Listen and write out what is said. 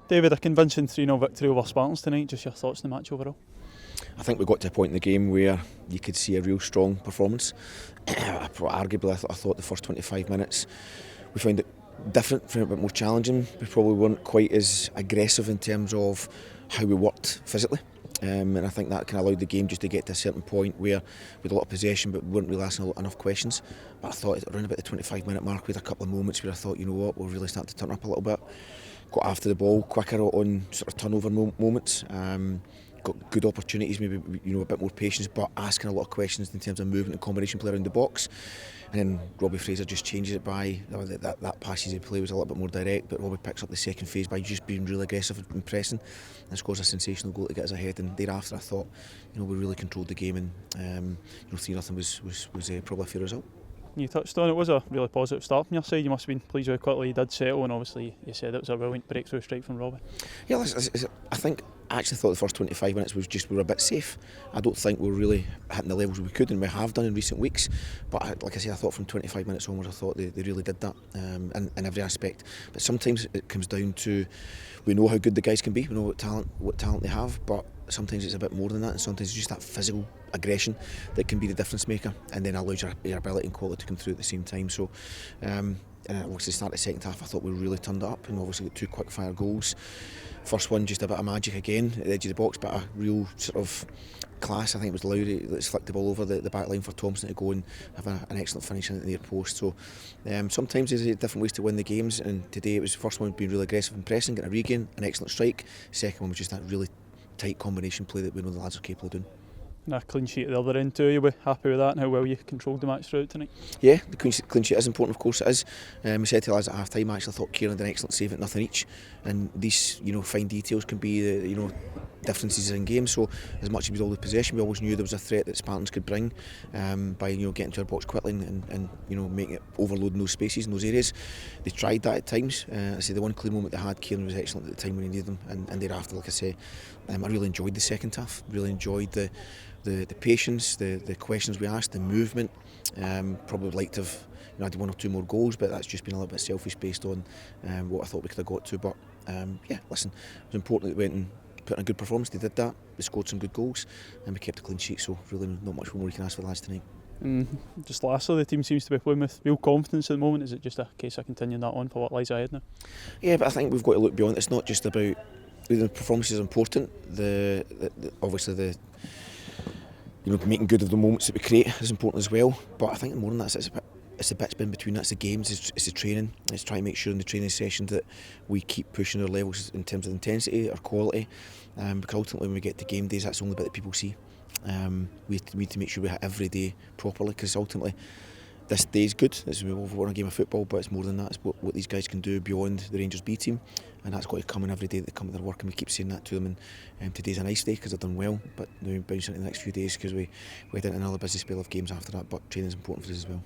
David, a convincing 3-0 victory over Spartans tonight. Just your thoughts on the match overall? I think we got to a point in the game where you could see a real strong performance. Arguably, I thought the first 25 minutes we found it different, found it a bit more challenging. We probably weren't quite as aggressive in terms of how we worked physically. And I think that kind of allowed the game just to get to a certain point where we had a lot of possession but we weren't really asking enough questions. But I thought around about the 25-minute mark we had a couple of moments where I thought, you know what, we're really starting to turn up a little bit. Got after the ball quicker on sort of turnover moments. Got good opportunities, maybe a bit more patience, but asking a lot of questions in terms of movement and combination play around the box. And then Robbie Fraser just changes it by that passage of play was a little bit more direct, but Robbie picks up the second phase by just being really aggressive and pressing, and scores a sensational goal to get us ahead. And thereafter, I thought, we really controlled the game, and 3-0 was probably a fair result. You touched on it, was a really positive start from your side. You must have been pleased how quickly you did settle, and obviously you said it was a brilliant breakthrough strike from Robbie. Yeah, I actually thought the first 25 minutes we were a bit safe. I don't think we were really hitting the levels we could, and we have done in recent weeks. But like I say, I thought from 25 minutes onwards, I thought they really did that in every aspect. But sometimes it comes down to, we know how good the guys can be, we know what talent they have, but sometimes it's a bit more than that, and sometimes it's just that physical aggression that can be the difference maker, and then allows your ability and quality to come through at the same time. So and obviously start the second half, I thought we really turned it up, and obviously got 2 quick fire goals. First one just a bit of magic again at the edge of the box, but a real sort of class. I think it was Lowry that flicked the ball over the back line for Thompson to go and have an excellent finish in the near post. So sometimes there's different ways to win the games, and today it was the first one being really aggressive and pressing, getting a regain, an excellent strike. Second one was just that really tight combination play that we know the lads are capable of doing. And a clean sheet at the other end too. You were happy with that and how well you controlled the match throughout tonight? Yeah, the clean sheet is important, of course it is. We said to the lads at half time, I actually thought Kieran did an excellent save at nothing each, and these fine details can be the differences in games. So as much as we had all the possession, we always knew there was a threat that Spartans could bring by getting to our box quickly and making it, overloading those spaces in those areas. They tried that at times. I say the one clean moment they had, Kieran was excellent at the time when he needed them, and thereafter, like I say, I really enjoyed the second half. Really enjoyed the patience, the questions we asked, the movement. Probably would like to have had 1 or 2 more goals, but that's just been a little bit selfish based on what I thought we could have got to. But listen, it was important that we went and put in a good performance. They did that. We scored some good goals, and we kept a clean sheet. So really, not much more you can ask for the lads tonight. Just lastly, the team seems to be playing with real confidence at the moment. Is it just a case of continuing that on for what lies ahead now? Yeah, but I think we've got to look beyond. It's not just about the performance is important. Obviously the making good of the moments that we create is important as well. But I think more than that, it's the bits in between. That's the games, it's the training. It's trying to make sure in the training sessions that we keep pushing our levels in terms of intensity, our quality. Because ultimately, when we get to game days, that's the only bit that people see. We need to make sure we hit every day properly, because ultimately, this day is good. We won a game of football, but it's more than that. It's what these guys can do beyond the Rangers B team, and that's got to come in every day that they come to their work, and we keep saying that to them. And today's a nice day because they've done well, but now we bounce into the next few days because we head into another busy spell of games after that. But training is important for us as well.